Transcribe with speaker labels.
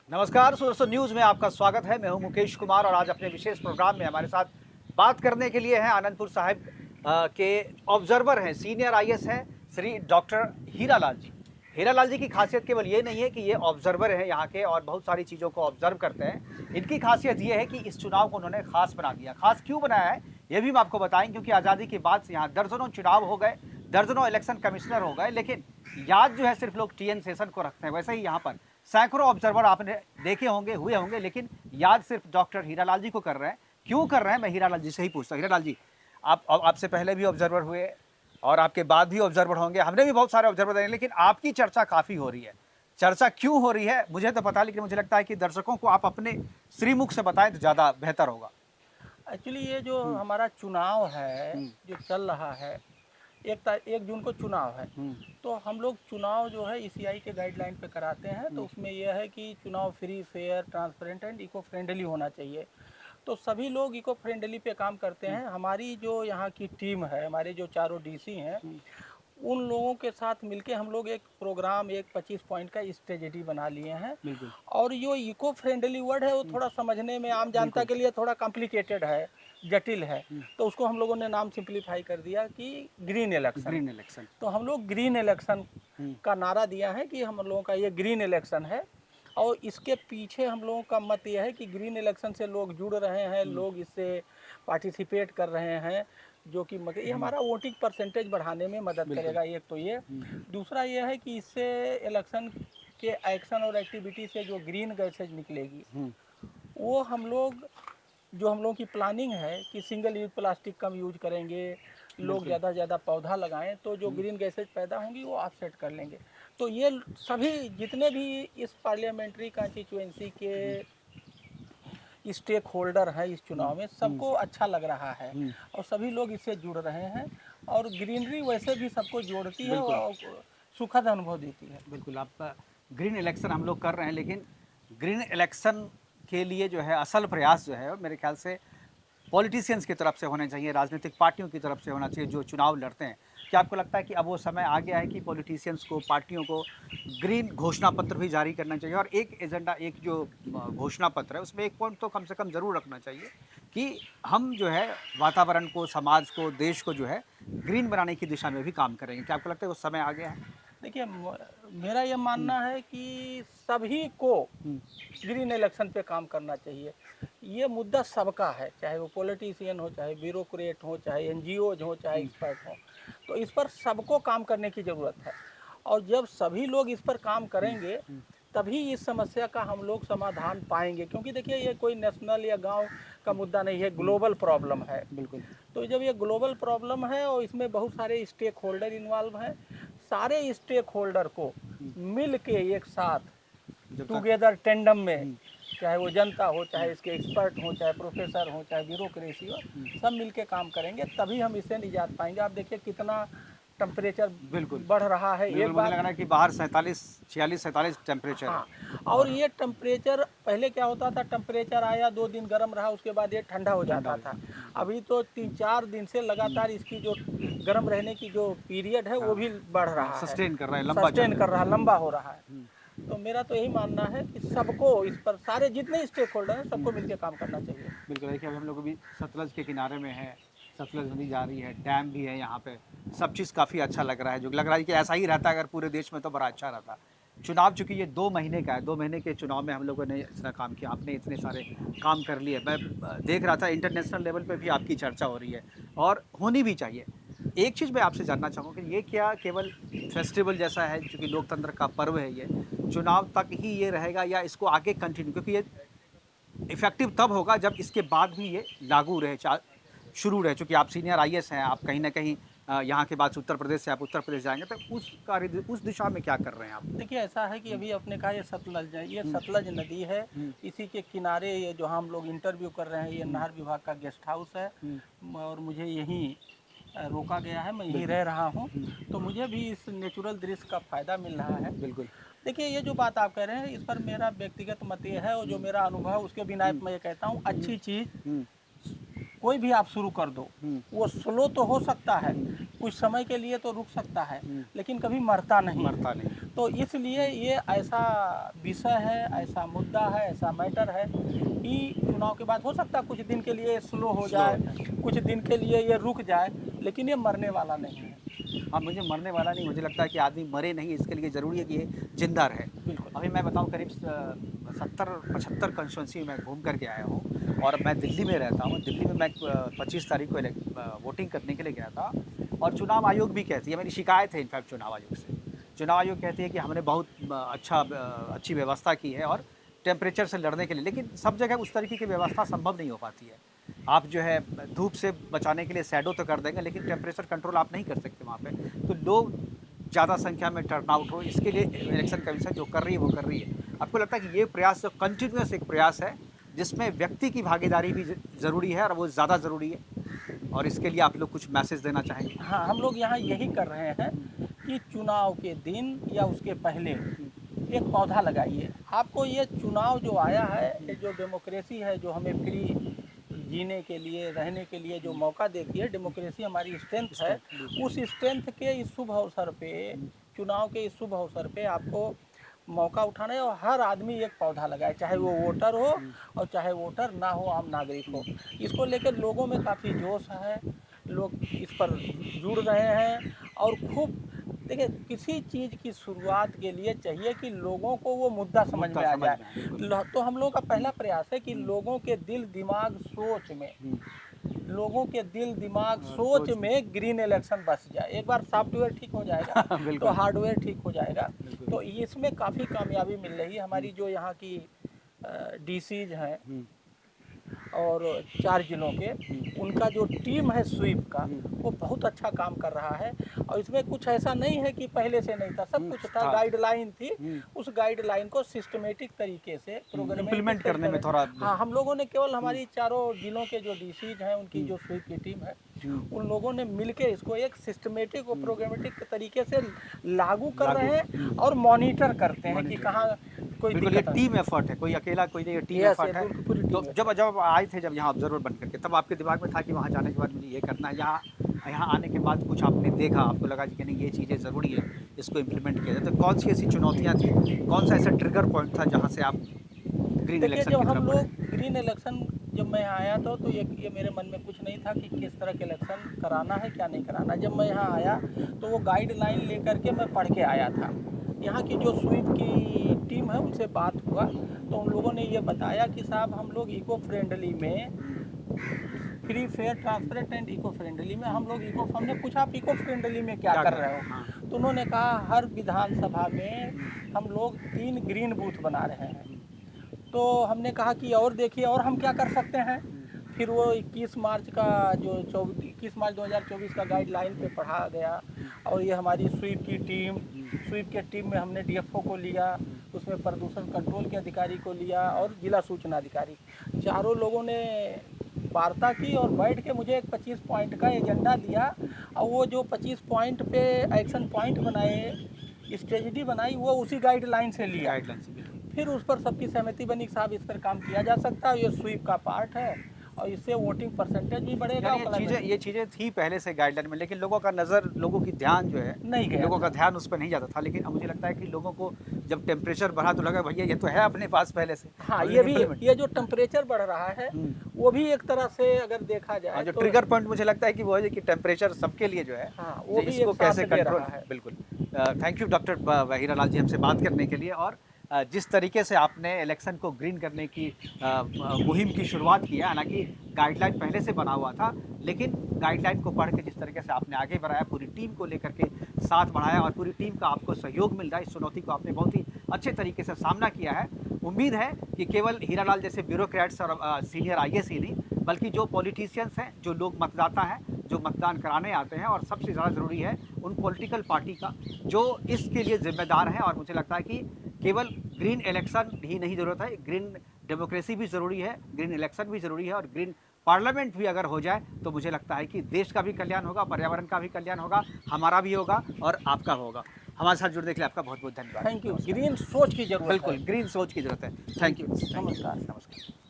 Speaker 1: नमस्कार, सुरसो न्यूज में आपका स्वागत है। मैं हूं मुकेश कुमार और आज अपने विशेष प्रोग्राम में हमारे साथ बात करने के लिए हैं आनंदपुर साहिब के ऑब्जर्वर हैं, सीनियर आईएएस हैं श्री डॉक्टर हीरालाल जी। हीरालाल जी की खासियत केवल ये नहीं है कि ये ऑब्जर्वर हैं यहाँ के और बहुत सारी चीज़ों को ऑब्जर्व करते हैं। इनकी खासियत ये है कि इस चुनाव को उन्होंने खास बना दिया। खास क्यों बनाया है ये भी हम आपको बताएं, क्योंकि आज़ादी के बाद से यहाँ दर्जनों चुनाव हो गए, दर्जनों इलेक्शन कमिश्नर हो गए, लेकिन याद जो है सिर्फ लोग टीएन शेषन को रखते हैं। वैसे ही यहाँ पर सैकड़ों ऑब्जर्वर आपने देखे होंगे, हुए होंगे, लेकिन याद सिर्फ डॉक्टर हीरालाल जी को कर रहे हैं। क्यों कर रहे हैं, मैं हीरालाल जी से ही पूछता हूँ। हीरालाल जी, आपसे पहले भी ऑब्जर्वर हुए और आपके बाद भी ऑब्जर्वर होंगे, हमने भी बहुत सारे ऑब्जर्वर देखे, लेकिन आपकी चर्चा काफ़ी हो रही है। चर्चा क्यों हो रही है मुझे तो पता, लेकिन मुझे लगता है कि दर्शकों को आप अपने श्रीमुख से बताएं तो ज़्यादा बेहतर होगा।
Speaker 2: एक्चुअली ये जो हमारा चुनाव है जो चल रहा है, 1 जून को चुनाव है। तो हम लोग चुनाव जो है ईसीआई के गाइडलाइन पे कराते हैं। तो उसमें यह है कि चुनाव free, fair, transparent and eco friendly होना चाहिए। तो सभी लोग इको फ्रेंडली पे काम करते हैं। हमारी जो यहाँ की टीम है, हमारे जो चारों डीसी हैं, उन लोगों के साथ मिलके हम लोग एक प्रोग्राम, एक 25 पॉइंट का स्ट्रेटेजी बना लिए हैं।
Speaker 1: बिल्कुल।
Speaker 2: और जो इको फ्रेंडली वर्ड है वो थोड़ा समझने में आम जनता के लिए थोड़ा कॉम्प्लिकेटेड है, जटिल है। तो उसको हम लोगों ने नाम सिंप्लीफाई कर दिया कि ग्रीन इलेक्शन।
Speaker 1: Green election.
Speaker 2: तो हम लोग ग्रीन इलेक्शन का नारा दिया है कि हम लोगों का ये ग्रीन इलेक्शन है। और इसके पीछे हम लोगों का मत यह है कि ग्रीन इलेक्शन से लोग जुड़ रहे हैं, लोग इससे पार्टिसिपेट कर रहे हैं, जो कि ये हमारा वोटिंग परसेंटेज बढ़ाने में मदद करेगा। एक तो ये, दूसरा ये है कि इससे इलेक्शन के एक्शन और एक्टिविटी से जो ग्रीन गैसेज निकलेगी, वो हम लोगों की प्लानिंग है कि सिंगल यूज प्लास्टिक कम यूज करेंगे, लोग ज़्यादा से ज़्यादा पौधा लगाएं, तो जो ग्रीन गैसेज पैदा होंगी वो ऑफसेट कर लेंगे। तो ये सभी जितने भी इस पार्लियामेंट्री कॉन्स्टिट्यूएंसी के स्टेक होल्डर हैं इस चुनाव में, सबको अच्छा लग रहा है और सभी लोग इससे जुड़ रहे हैं। और ग्रीनरी वैसे भी सबको जोड़ती है और सुखद अनुभव देती है।
Speaker 1: बिल्कुल, आप ग्रीन इलेक्शन हम लोग कर रहे हैं, लेकिन ग्रीन इलेक्शन के लिए जो है असल प्रयास जो है मेरे ख्याल से पॉलिटिशियंस की तरफ से होने चाहिए, राजनीतिक पार्टियों की तरफ से होना चाहिए जो चुनाव लड़ते हैं। क्या आपको लगता है कि अब वो समय आ गया है कि पॉलिटिशियंस को, पार्टियों को ग्रीन घोषणा पत्र भी जारी करना चाहिए? और एक एजेंडा, एक जो घोषणा पत्र है उसमें एक पॉइंट तो कम से कम ज़रूर रखना चाहिए कि हम जो है वातावरण को, समाज को, देश को जो है ग्रीन बनाने की दिशा में भी काम करेंगे। क्या आपको लगता है वो समय आ गया है?
Speaker 2: देखिए, मेरा ये मानना है कि सभी को ग्रीन इलेक्शन पे काम करना चाहिए। ये मुद्दा सबका है, चाहे वो पॉलिटिशियन हो, चाहे ब्यूरोक्रेट हो, चाहे एनजीओज हो, चाहे एक्सपर्ट हो। तो इस पर सबको काम करने की ज़रूरत है। और जब सभी लोग इस पर काम करेंगे तभी इस समस्या का हम लोग समाधान पाएंगे। क्योंकि देखिए, ये कोई नेशनल या गांव का मुद्दा नहीं है, ग्लोबल प्रॉब्लम है।
Speaker 1: बिल्कुल।
Speaker 2: तो जब ये ग्लोबल प्रॉब्लम है और इसमें बहुत सारे स्टेक होल्डर इन्वॉल्व हैं, सारे स्टेक होल्डर को मिल के एक साथ टुगेदर टेंडम में, चाहे वो जनता हो, चाहे इसके एक्सपर्ट हो, चाहे प्रोफेसर हो, चाहे ब्यूरोक्रेसी हो, सब मिल के काम करेंगे तभी हम इससे निजात पाएंगे। आप देखिए कितना टेम्परेचर
Speaker 1: बिल्कुल
Speaker 2: बढ़ रहा है। एक
Speaker 1: मुझे
Speaker 2: बार
Speaker 1: लग रहा है कि बाहर 47, 46, 47 टेम्परेचर है।
Speaker 2: हाँ, और ये टेम्परेचर पहले क्या होता था, टेम्परेचर आया 2 दिन गर्म रहा, उसके बाद ये ठंडा हो जाता था। अभी तो 3-4 दिन से लगातार इसकी जो गर्म रहने की जो पीरियड है वो भी बढ़ रहा है,
Speaker 1: सस्टेन कर रहा है,
Speaker 2: लंबा हो रहा है। तो मेरा तो यही मानना है कि सबको इस पर, सारे जितने स्टेक होल्डर हैं, सबको मिलकर काम करना चाहिए।
Speaker 1: बिल्कुल। देखिए, अब हम लोग भी सतलज के किनारे में है, सतलज नदी जा रही है, डैम भी है यहाँ पे, सब चीज़ काफ़ी अच्छा लग रहा है। जो लग रहा है कि ऐसा ही रहता अगर पूरे देश में तो बड़ा अच्छा रहता। चुनाव चूँकि ये 2 महीने का है, 2 महीने के चुनाव में हम लोगों ने इतना काम किया, आपने इतने सारे काम कर लिए। मैं देख रहा था इंटरनेशनल लेवल पे भी आपकी चर्चा हो रही है और होनी भी चाहिए। एक चीज़ मैं आपसे जानना चाहूँगा कि ये क्या केवल फेस्टिवल जैसा है, चूँकि लोकतंत्र का पर्व है ये, चुनाव तक ही ये रहेगा या इसको आगे कंटिन्यू, क्योंकि ये इफ़ेक्टिव तब होगा जब इसके बाद भी ये लागू रहे, शुरू रहे। चूँकि आप सीनियर आईएएस हैं, आप कहीं न कहीं यहाँ के बाद उत्तर प्रदेश से आप उत्तर प्रदेश जाएँगे, तो उस दिशा में क्या कर रहे हैं आप?
Speaker 2: देखिए, ऐसा है कि अभी आपने कहा ये सतलज है, ये सतलज नदी है। इसी के किनारे ये जो हम लोग इंटरव्यू कर रहे हैं, ये नहर विभाग का गेस्ट हाउस है और मुझे यहीं रोका गया है, मैं यहीं रह रहा हूँ। तो मुझे भी इस नेचुरल दृश्य का फ़ायदा मिल रहा है।
Speaker 1: बिल्कुल।
Speaker 2: देखिए, ये जो बात आप कह रहे हैं, इस पर मेरा व्यक्तिगत मत ये है और जो मेरा अनुभव, उसके बिना मैं ये कहता हूँ, अच्छी चीज़ कोई भी आप शुरू कर दो, वो स्लो तो हो सकता है, कुछ समय के लिए तो रुक सकता है, लेकिन कभी मरता नहीं। तो इसलिए ये ऐसा विषय है, ऐसा मुद्दा है, ऐसा मैटर है कि चुनाव के बाद हो सकता है कुछ दिन के लिए स्लो हो जाए, कुछ दिन के लिए ये रुक जाए, लेकिन ये मरने वाला नहीं है।
Speaker 1: हाँ, मुझे मरने वाला नहीं, मुझे लगता है कि आदमी मरे नहीं, इसके लिए ज़रूरी है कि ये जिंदा रहे।
Speaker 2: बिल्कुल।
Speaker 1: अभी मैं बताऊँ करीब 70-75 कंस्टिट्यूंसी मैं घूम कर के आया हूँ और मैं दिल्ली में रहता हूँ। दिल्ली में मैं 25 तारीख को वोटिंग करने के लिए गया था और चुनाव आयोग भी कहती है, मेरी शिकायत है इनफैक्ट चुनाव आयोग से। चुनाव आयोग कहती है कि हमने बहुत अच्छी व्यवस्था की है और टेम्परेचर से लड़ने के लिए, लेकिन सब जगह उस तरीके की व्यवस्था संभव नहीं हो पाती है। आप जो है धूप से बचाने के लिए शैडो तो कर देंगे, लेकिन टेम्परेचर कंट्रोल आप नहीं कर सकते वहाँ पे। तो लोग ज़्यादा संख्या में टर्न आउट हो, इसके लिए इलेक्शन कमीशन जो कर रही है वो कर रही है। आपको लगता है कि ये प्रयास कंटिन्यूस एक प्रयास है जिसमें व्यक्ति की भागीदारी भी ज़रूरी है और वो ज़्यादा ज़रूरी है, और इसके लिए आप लोग कुछ मैसेज देना चाहेंगे?
Speaker 2: हाँ, हम लोग यहाँ यही कर रहे हैं कि चुनाव के दिन या उसके पहले एक पौधा लगाइए। आपको ये चुनाव जो आया है, ये जो डेमोक्रेसी है, जो हमें फ्री जीने के लिए, रहने के लिए जो मौका देती है, डेमोक्रेसी हमारी स्ट्रेंथ है। उस स्ट्रेंथ के इस शुभ अवसर पे, चुनाव के इस शुभ अवसर पे आपको मौका उठाना है और हर आदमी एक पौधा लगाए, चाहे वो वोटर हो और चाहे वोटर ना हो, आम नागरिक हो। इसको लेकर लोगों में काफ़ी जोश है, लोग इस पर जुड़ रहे हैं और खूब देखिए, किसी चीज़ की शुरुआत के लिए चाहिए कि लोगों को वो मुद्दा समझ में आ जाए। तो हम लोगों का पहला प्रयास है कि लोगों के दिल दिमाग सोच में, लोगों के दिल दिमाग सोच में ग्रीन इलेक्शन बस जाए। एक बार सॉफ्टवेयर ठीक हो जाएगा तो हार्डवेयर ठीक हो जाएगा। तो इसमें काफ़ी कामयाबी मिल रही है। हमारी जो यहाँ की डीसीज हैं और 4 जिलों के, उनका जो टीम है स्वीप का, वो बहुत अच्छा काम कर रहा है। और इसमें कुछ ऐसा नहीं है कि पहले से नहीं था, सब कुछ था, गाइडलाइन थी। उस गाइडलाइन को सिस्टमेटिक तरीके से
Speaker 1: इम्प्लीमेंट करने में थोड़ा
Speaker 2: हाँ, हम लोगों ने केवल हमारी चारों जिलों के जो डीसीज हैं, उनकी जो स्वीप की टीम है, उन लोगों ने मिलकर इसको एक सिस्टमेटिक और प्रोग्रामेटिक तरीके से लागू कर रहे हैं और मॉनिटर करते हैं कि कहाँ कोई
Speaker 1: ये टीम एफर्ट है, कोई अकेला कोई नहीं, टीम एफर्ट है। तो जब आए थे, जब यहाँ ऑब्जर्वर बन करके, तब आपके दिमाग में था कि वहाँ जाने के बाद मुझे ये करना है, यहाँ आने के बाद कुछ आपने देखा, आपको लगा कि नहीं ये चीज़ें ज़रूरी है, इसको इम्प्लीमेंट किया जाए, तो कौन सी ऐसी चुनौतियाँ थी, कौन सा ऐसा ट्रिगर पॉइंट था जहाँ से आप ग्रीन इलेक्शन
Speaker 2: जब हम लोग ग्रीन इलेक्शन, जब मैं यहाँ आया था तो ये मेरे मन में कुछ नहीं था कि किस तरह के इलेक्शन कराना है, क्या नहीं कराना। जब मैं यहाँ आया तो वो गाइडलाइन लेकर के मैं पढ़ के आया था। यहाँ की जो स्वीप की टीम है उनसे बात हुआ तो उन लोगों ने ये बताया कि साहब हम लोग इको फ्रेंडली में, free fair transparent and eco friendly में हम लोग हमने पूछा आप इको फ्रेंडली में क्या कर रहे हो? तो उन्होंने कहा हर विधानसभा में हम लोग 3 ग्रीन बूथ बना रहे हैं। तो हमने कहा कि और देखिए और हम क्या कर सकते हैं। फिर वो 21 मार्च का जो 21 मार्च 2024 का गाइडलाइन पे पढ़ा गया और ये हमारी स्वीप के टीम में हमने डीएफओ को लिया, उसमें प्रदूषण कंट्रोल के अधिकारी को लिया और जिला सूचना अधिकारी, चारों लोगों ने वार्ता की और बैठ के मुझे एक 25 पॉइंट का एजेंडा दिया और वो जो 25 पॉइंट पे एक्शन पॉइंट बनाए, स्ट्रेटजी बनाई, वो उसी गाइडलाइन से लिया। फिर उस पर सबकी सहमति बनी कि साहब इस पर काम किया जा सकता है, ये स्वीप का पार्ट है और इससे वोटिंग परसेंटेज भी बढ़ेगा।
Speaker 1: ये चीज़ें थी पहले से गाइडलाइन में, लेकिन लोगों की ध्यान जो है
Speaker 2: नहीं गया,
Speaker 1: लोगों का ध्यान उस पर नहीं जाता था। लेकिन अब मुझे लगता है कि लोगों को जब टेम्परेचर बढ़ा तो लगा भैया ये तो है अपने पास पहले से।
Speaker 2: हाँ, ये जो टेम्परेचर बढ़ रहा है वो भी एक तरह से अगर देखा जाए
Speaker 1: जो ट्रिगर पॉइंट मुझे लगता है कि वो है कि टेम्परेचर सबके लिए जो है,
Speaker 2: वो भी
Speaker 1: इसको कैसे कंट्रोल है। बिल्कुल, थैंक यू डॉक्टर हीरालाल जी हमसे बात करने के लिए, और जिस तरीके से आपने इलेक्शन को ग्रीन करने की मुहिम की शुरुआत की है, हालांकि गाइडलाइन पहले से बना हुआ था, लेकिन गाइडलाइन को पढ़ के जिस तरीके से आपने आगे बढ़ाया, पूरी टीम को लेकर के साथ बढ़ाया और पूरी टीम का आपको सहयोग मिल रहा है, इस चुनौती को आपने बहुत ही अच्छे तरीके से सामना किया है। उम्मीद है कि केवल हीरालाल जैसे ब्यूरोक्रेट्स और सीनियर आईएएस ही नहीं, बल्कि जो पॉलिटिशियंस हैं, जो लोग मतदाता हैं, जो मतदान कराने आते हैं, और सबसे ज़्यादा ज़रूरी है उन पॉलिटिकल पार्टी का जो इसके लिए जिम्मेदार हैं। और मुझे लगता है कि केवल ग्रीन इलेक्शन ही नहीं ज़रूरत है, ग्रीन डेमोक्रेसी भी ज़रूरी है, ग्रीन इलेक्शन भी ज़रूरी है, और ग्रीन पार्लियामेंट भी अगर हो जाए तो मुझे लगता है कि देश का भी कल्याण होगा, पर्यावरण का भी कल्याण होगा, हमारा भी होगा और आपका होगा। हमारे साथ जुड़ने के लिए आपका बहुत बहुत धन्यवाद।
Speaker 2: Thank you. ग्रीन सोच की जरूरत है।
Speaker 1: बिल्कुल, ग्रीन सोच की जरूरत है। Thank you.
Speaker 2: नमस्कार।
Speaker 1: नमस्कार।